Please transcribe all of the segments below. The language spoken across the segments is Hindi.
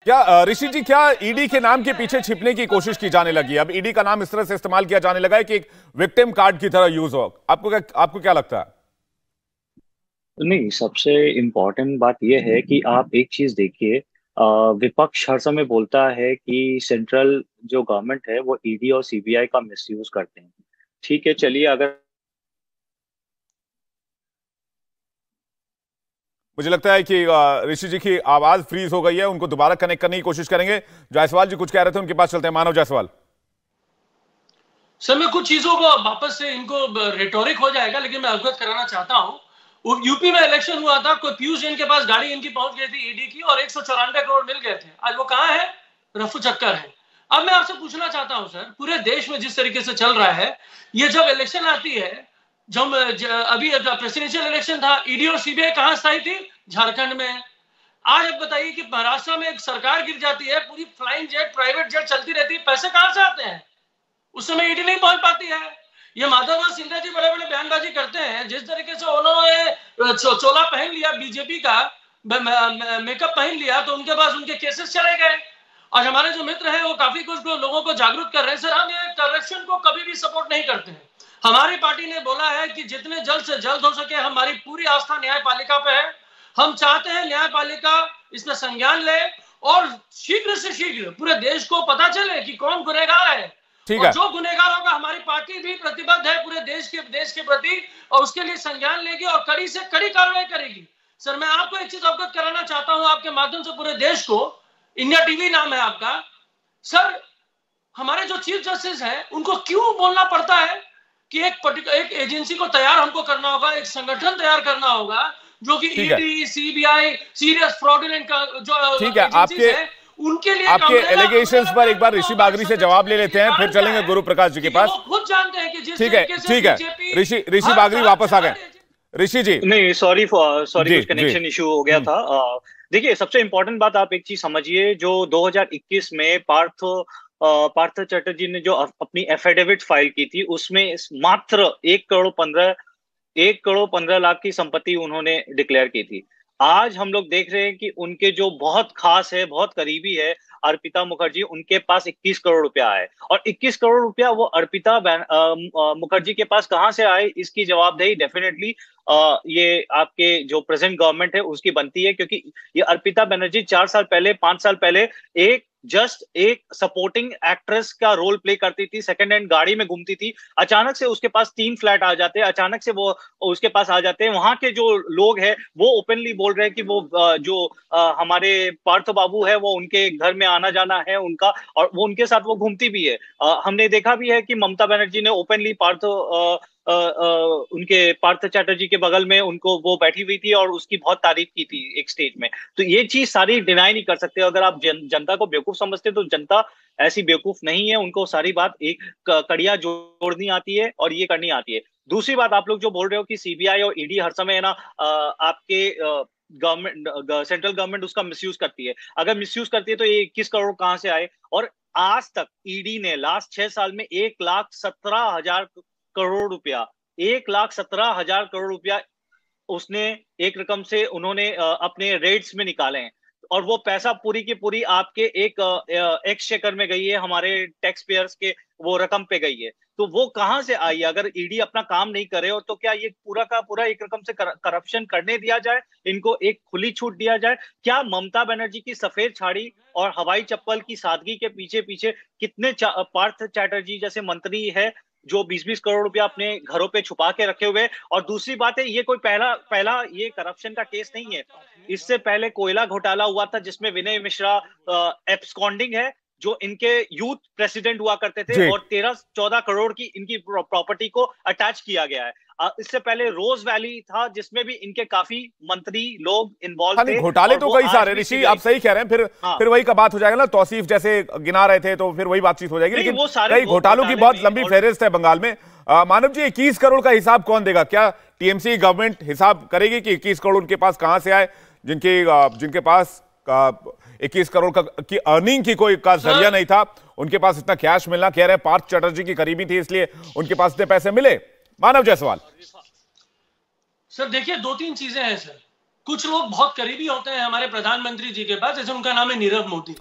क्या ऋषि जी, क्या ईडी के नाम के पीछे छिपने की कोशिश की जाने लगी है? अब ईडी का नाम इस तरह से इस्तेमाल किया जाने लगा है कि एक विक्टिम कार्ड की तरह यूज हो। आपको क्या लगता है? नहीं, सबसे इम्पोर्टेंट बात यह है कि आप एक चीज देखिए। विपक्ष हर समय बोलता है कि सेंट्रल जो गवर्नमेंट है वो ईडी और सीबीआई का मिसयूज करते हैं। ठीक है, चलिए। अगर मुझे लगता है कि ऋषि जी की आवाज फ्रीज हो गई है, उनको दोबारा कनेक्ट करने की कोशिश करेंगे। जायसवाल जी कुछ कह रहे थे, उनके पास चलते हैं। मानव जायसवाल। सर, मैं कुछ चीजों को वापस से इनको रेटोरिक हो जाएगा, लेकिन मैं अवगत कराना चाहता हूँ। यूपी में इलेक्शन हुआ था, कोई पीयूष जैन के पास गाड़ी इनकी पहुंच गई थी ईडी की, और 194 करोड़ मिल गए थे। आज वो कहाँ है? रफू चक्कर है। अब मैं आपसे पूछना चाहता हूं सर, पूरे देश में जिस तरीके से चल रहा है, ये जब इलेक्शन आती है, जब अभी प्रेसिडेंशियल इलेक्शन था, ईडी और सीबीआई कहां स्थायी थी? झारखंड में। आज अब बताइए कि महाराष्ट्र में एक सरकार गिर जाती है, पूरी फ्लाइंग जेट, प्राइवेट जेट चलती रहती है, पैसे कहां से आते हैं? उस समय ईडी नहीं पहुंच पाती है। ये माधवराव सिंधिया जी बड़े बड़े बयानबाजी करते हैं, जिस तरीके से उन्होंने चोला पहन लिया बीजेपी का, मेकअप पहन लिया, तो उनके पास उनके केसेस चले गए। और हमारे जो मित्र हैं वो काफी कुछ लोगों को जागरूक कर रहे हैं। सर, हम ये करप्शन को कभी भी सपोर्ट नहीं करते हैं। हमारी पार्टी ने बोला है कि जितने जल्द से जल्द हो सके, हमारी पूरी आस्था न्यायपालिका पे है। हम चाहते हैं न्यायपालिका इसमें संज्ञान ले, और शीघ्र से शीघ्र पूरे देश को पता चले कि कौन गुनहगार है। ठीक और है। जो गुनहगार होगा, हमारी पार्टी भी प्रतिबद्ध है पूरे देश के प्रति, और उसके लिए संज्ञान लेगी और कड़ी से कड़ी कार्रवाई करेगी। सर, मैं आपको एक चीज अवगत कराना चाहता हूं आपके माध्यम से पूरे देश को। इंडिया टीवी नाम है आपका। सर, हमारे जो चीफ जस्टिस हैं, उनको क्यों बोलना पड़ता है कि एक एजेंसी को तैयार हमको करना होगा, एक संगठन तैयार करना होगा, जो कि ईडी, सीबीआई, सीरियस फ्रॉडुलेंट का जो ठीक है। एजेंसीज है, उनके लिए आपके एलिगेशंस पर एक बार ऋषि बागरी से जवाब ले लेते हैं, फिर चलेंगे गुरु प्रकाश जी के पास। वो खुद जानते हैं कि जिस ठीक है, तरीके से ठीक है। बीजेपी ऋषि बागरी वापस आ गए। ऋषि जी। नहीं, सॉरी जी कुछ कनेक्शन जी। इशू हो गया था। देखिए, सबसे इम्पोर्टेंट बात आप एक चीज समझिए। जो 2021 में पार्थ चैटर्जी ने जो अपनी एफिडेविट फाइल की थी, उसमें मात्र 1 करोड़ 15 लाख की संपत्ति उन्होंने डिक्लेयर की थी। आज हम लोग देख रहे हैं कि उनके जो बहुत खास है, बहुत करीबी है, अर्पिता मुखर्जी, उनके पास 21 करोड़ रुपया है। और 21 करोड़ रुपया वो मुखर्जी के पास कहां से आए, इसकी जवाबदेही डेफिनेटली ये आपके जो प्रेजेंट गवर्नमेंट है उसकी बनती है। क्योंकि ये अर्पिता बनर्जी 4 साल पहले, 5 साल पहले एक सपोर्टिंग एक्ट्रेस का रोल प्ले करती थी, सेकंड हैंड गाड़ी में घूमती थी। अचानक से उसके पास 3 फ्लैट आ जाते हैं, अचानक से वो उसके पास आ जाते हैं। वहां के जो लोग हैं वो ओपनली बोल रहे हैं कि वो हमारे पार्थ बाबू है, वो उनके घर में आना जाना है उनका, और वो उनके साथ वो घूमती भी है। हमने देखा भी है कि ममता बनर्जी ने ओपनली उनके पार्थ चैटर्जी के बगल में उनको वो बैठी हुई थी और उसकी बहुत तारीफ की थी एक स्टेज में। तो ये चीज सारी डिनाई नहीं कर सकते। अगर आप जनता को बेवकूफ समझते तो जनता ऐसी बेवकूफ नहीं है, उनको सारी बात एक कड़िया जोड़नी आती है और ये करनी आती है। दूसरी बात, आप लोग जो बोल रहे हो कि सीबीआई और ईडी हर समय है ना, आपके गवर्नमेंट, सेंट्रल गवर्नमेंट उसका मिसयूज करती है। अगर मिसयूज करती है तो ये 21 करोड़ कहां से आए? और आज तक ईडी ने लास्ट 6 साल में 1,17,000 करोड़ रुपया, 1,17,000 करोड़ रुपया उसने एक रकम से उन्होंने अपने रेट्स में निकाले हैं। और वो पैसा पूरी की पूरी आपके एक एक्सचेकर में गई है, हमारे टैक्स पेयर्स के वो रकम पे गई है। तो वो कहां से आई? अगर ईडी अपना काम नहीं करे, और तो क्या ये पूरा का पूरा एक रकम से करप्शन करने दिया जाए? इनको एक खुली छूट दिया जाए? क्या ममता बनर्जी की सफेद छाड़ी और हवाई चप्पल की सादगी के पीछे पीछे कितने पार्थ चैटर्जी जैसे मंत्री है जो 20-20 करोड़ रुपया अपने घरों पे छुपा के रखे हुए? और दूसरी बात है, ये कोई पहला पहला ये करप्शन का केस नहीं है। इससे पहले कोयला घोटाला हुआ था जिसमें विनय मिश्रा एब्सकॉन्डिंग है, जो इनके यूथ प्रेसिडेंट हुआ करते थे, और 13-14 करोड़ की इनकी प्रॉपर्टी को अटैच किया गया है। इससे पहले रोज वैली था जिसमें भी इनके काफी मंत्री लोग इन्वॉल्व थे। घोटाले तो कई सारे ऋषि, आप सही कह रहे हैं। फिर वही का बात हो जाएगा ना, तौसीफ जैसे गिना रहे थे तो फिर वही बातचीत हो जाएगी। लेकिन कई घोटालों की बहुत लंबी फहरिस्त है बंगाल में। मानव जी, 21 करोड़ का हिसाब कौन देगा? क्या टीएमसी गवर्नमेंट हिसाब करेगी कि 21 करोड़ उनके पास कहां से आए, जिनके पास 21 करोड़ की अर्निंग की कोई का जरिया नहीं था, उनके पास इतना कैश मिलना? कह रहे हैं पार्थ चैटर्जी की करीबी थी इसलिए उनके पास इतने पैसे मिले। मानव जायसवाल। सर देखिए, 2-3 चीजें हैं सर। कुछ लोग बहुत करीबी होते हैं हमारे प्रधानमंत्री जी के पास, जैसे उनका नाम है नीरव मोदी।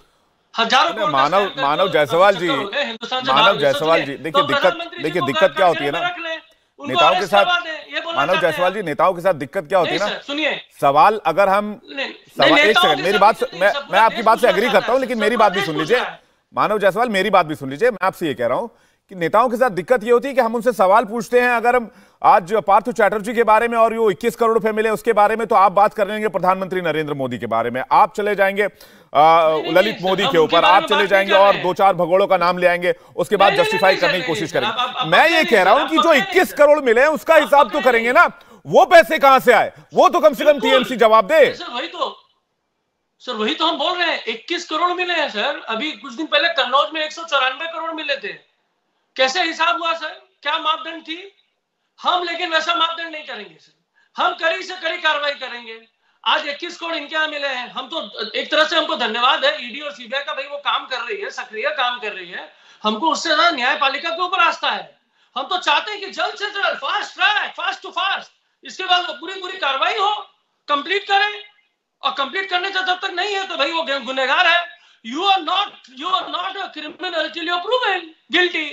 हजारों मानव जायसवाल जी, मानव जायसवाल जी, देखिए दिक्कत क्या होती है ना नेताओं के साथ, मानव जायसवाल जी नेताओं के साथ दिक्कत क्या होती है ना, सुनिए सवाल अगर हम एक सेकंड मेरी बात, मैं आपकी बात से एग्री करता हूं, लेकिन मेरी बात भी सुन लीजिए मानव जायसवाल, मेरी बात भी सुन लीजिए। मैं आपसे ये कह रहा हूं कि नेताओं के साथ दिक्कत ये होती है कि हम उनसे सवाल पूछते हैं, अगर हम आज पार्थ चैटर्जी के बारे में और ये 21 करोड़ रुपए मिले उसके बारे में, तो आप बात कर लेंगे प्रधानमंत्री नरेंद्र मोदी के बारे में, आप चले जाएंगे ललित मोदी के ऊपर, आप चले जाएंगे और 2-4 भगोड़ों का नाम ले आएंगे, उसके बाद जस्टिफाई करने की कोशिश करेंगे। मैं ये कह रहा हूं कि जो 21 करोड़ मिले हैं उसका हिसाब तो करेंगे ना, वो पैसे कहां से आए वो तो कम से कम टीएमसी जवाब दे। सर वही तो हम बोल रहे हैं, 21 करोड़ मिले हैं सर। अभी कुछ दिन पहले कन्नौज में 194 करोड़ मिले थे। कैसे हिसाब हुआ सर, क्या मापदंड थी? हम लेकिन वैसा मापदंड नहीं करेंगे सर, हम कड़ी से कड़ी कार्रवाई करेंगे। आज 21 करोड़ इनके यहाँ मिले हैं, हम तो एक तरह से हमको धन्यवाद है ईडी और सीबीआई का, भाई वो काम कर रही है, सक्रिय काम कर रही है। हमको उससे ज्यादा न्यायपालिका के ऊपर आस्था है। हम तो चाहते हैं कि जल्द से जल्द fast track, fast to fast, इसके बाद पूरी कार्रवाई हो, कंप्लीट करें। और कंप्लीट करने से जब तक नहीं है तो भाई वो गुनहगार है। You are not a criminal till you are proven guilty.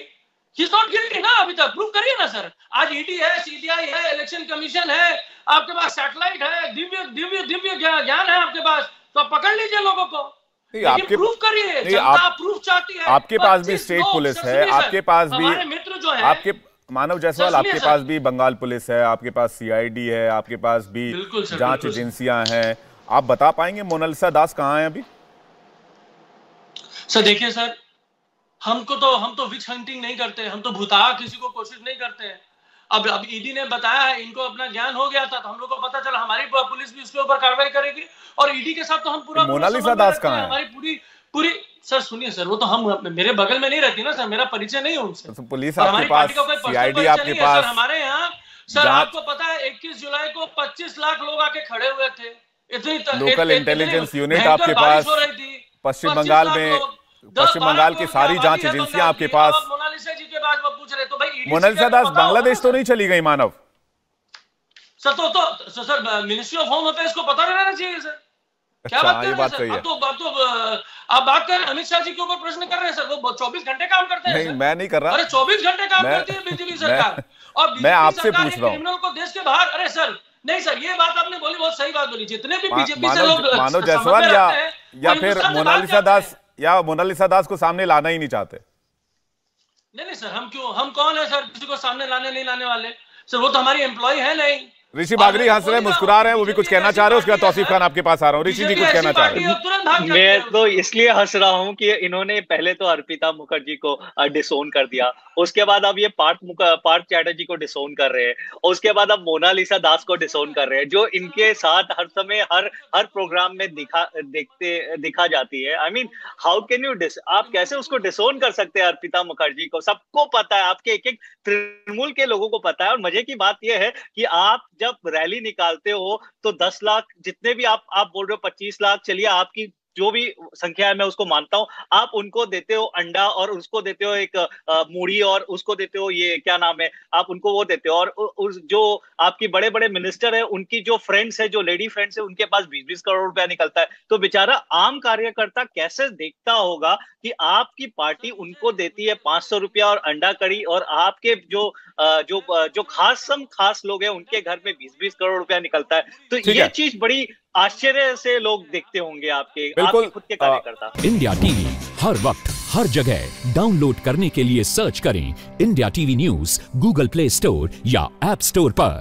He is not guilty ना, अभी तक प्रूव करिए ना सर। आज ईडी है, सीबीआई है, इलेक्शन कमीशन है, आपके पास सैटेलाइट है, दिव्य ज्ञान है आपके पास, तो आप पकड़ लीजिए लोगों को, लेकिन प्रूफ करिए। जनता प्रूफ चाहती है। आपके पास भी स्टेट पुलिस है, आपके पास भी मित्र जो है, आपके मानव जायसवाल, आपके पास भी बंगाल पुलिस है, आपके पास सीआईडी है, आपके पास भी जांच एजेंसियां हैं। आप बता पाएंगे मोनालिसा दास कहाँ है अभी? सर देखिए सर, हम तो विच हंटिंग नहीं करते, हम तो भुता किसी को कोशिश नहीं करते हैं। अब ईडी ने बताया है, इनको अपना ज्ञान हो गया था, तो हम लोग को पता चला, हमारी पुलिस भी उसके ऊपर कार्रवाई करेगी। और ईडी के साथ तो हम पूरा मोनालिसा दास कहाँ है? हमारी पूरी सर सुनिए सर, वो तो हम मेरे बगल में नहीं रहती ना सर, मेरा परिचय नहीं है उनसे। तो पुलिस आपके पास, सीआईडी आपके पास, हमारे यहाँ सर आपको पता है 21 जुलाई को 25 लाख लोग आके खड़े हुए थे। लोकल इंटेलिजेंस यूनिट आपके पास, पश्चिम बंगाल में, पश्चिम बंगाल की सारी जांच एजेंसियां आपके पास। मोनालिसा जी के बाद वो पूछ रहे, तो भाई मोनालिसा दास बांग्लादेश तो नहीं चली गई मानव सर? तो sir ministry of home affairs को पता रहना चाहिए सर। क्या बात कर रहे हैं सर? आप बात कर अमित शाह जी के ऊपर प्रश्न कर रहे हैं सर, वो 24 घंटे काम करते हैं। नहीं मैं नहीं कर रहा। अरे 24 घंटे काम करती है बीजेपी सरकार, और मैं आपसे पूछ रहा हूँ क्रिमिनल को देश के बाहर। अरे सर नहीं सर, ये बात आपने बोली, बहुत सही बात बोली। जितने भी बीजेपी से लोग मानव जायसवाल या फिर मोनालिसा दास, या मोनालिसा दास को सामने लाना ही नहीं चाहते? नहीं सर, हम कौन है सर किसी को सामने लाने नहीं लाने वाले सर, वो तो हमारी एम्प्लॉय है नहीं। ऋषि बागरी हंस रहे, मुस्कुरा रहे हैं, वो भी कुछ कहना चाह रहे हैं। उसके बाद तौसीफ खान आपके पास आ रहा हूँ। ऋषि जी कुछ कहना चाह रहे हैं? मैं तो इसलिए हंस रहा हूँ कि इन्होंने पहले तो अर्पिता मुखर्जी को डिसोन कर दिया, उसके बाद अब ये पार्थ चैटर्जी को डिसोन कर रहे हैं, और उसके बाद अब मोनालिसा दास को डिसोन कर रहे हैं, जो इनके साथ हर समय हर प्रोग्राम में दिखा जाती है। I mean how can you आप कैसे उसको डिसोन कर सकते हैं अर्पिता मुखर्जी को? सबको पता है, आपके एक तृणमूल के लोगों को पता है। और मजे की बात यह है कि आप जब रैली निकालते हो तो 10 लाख, जितने भी आप बोल रहे हो 25 लाख, चलिए आपकी जो भी संख्या है मैं उसको मानता हूं, आप उनको देते हो अंडा, और उसको देते हो एक मूढ़ी, और उसको देते हो ये क्या नाम है, आप उनको वो देते हो। और जो आपकी बड़े बड़े मिनिस्टर है, उनकी जो फ्रेंड्स है, जो लेडी फ्रेंड्स है, उनके पास 20-20 करोड़ रुपया निकलता है। तो बेचारा आम कार्यकर्ता कैसे देखता होगा कि आपकी पार्टी उनको देती है 500 रुपया और अंडा करी, और आपके जो खास लोग हैं उनके घर में 20-20 करोड़ रुपया निकलता है। तो ये चीज बड़ी आश्चर्य से लोग देखते होंगे आपके खुद के कार्यकर्ता। इंडिया टीवी हर वक्त हर जगह डाउनलोड करने के लिए सर्च करें India TV news Google play store या ऐप स्टोर पर।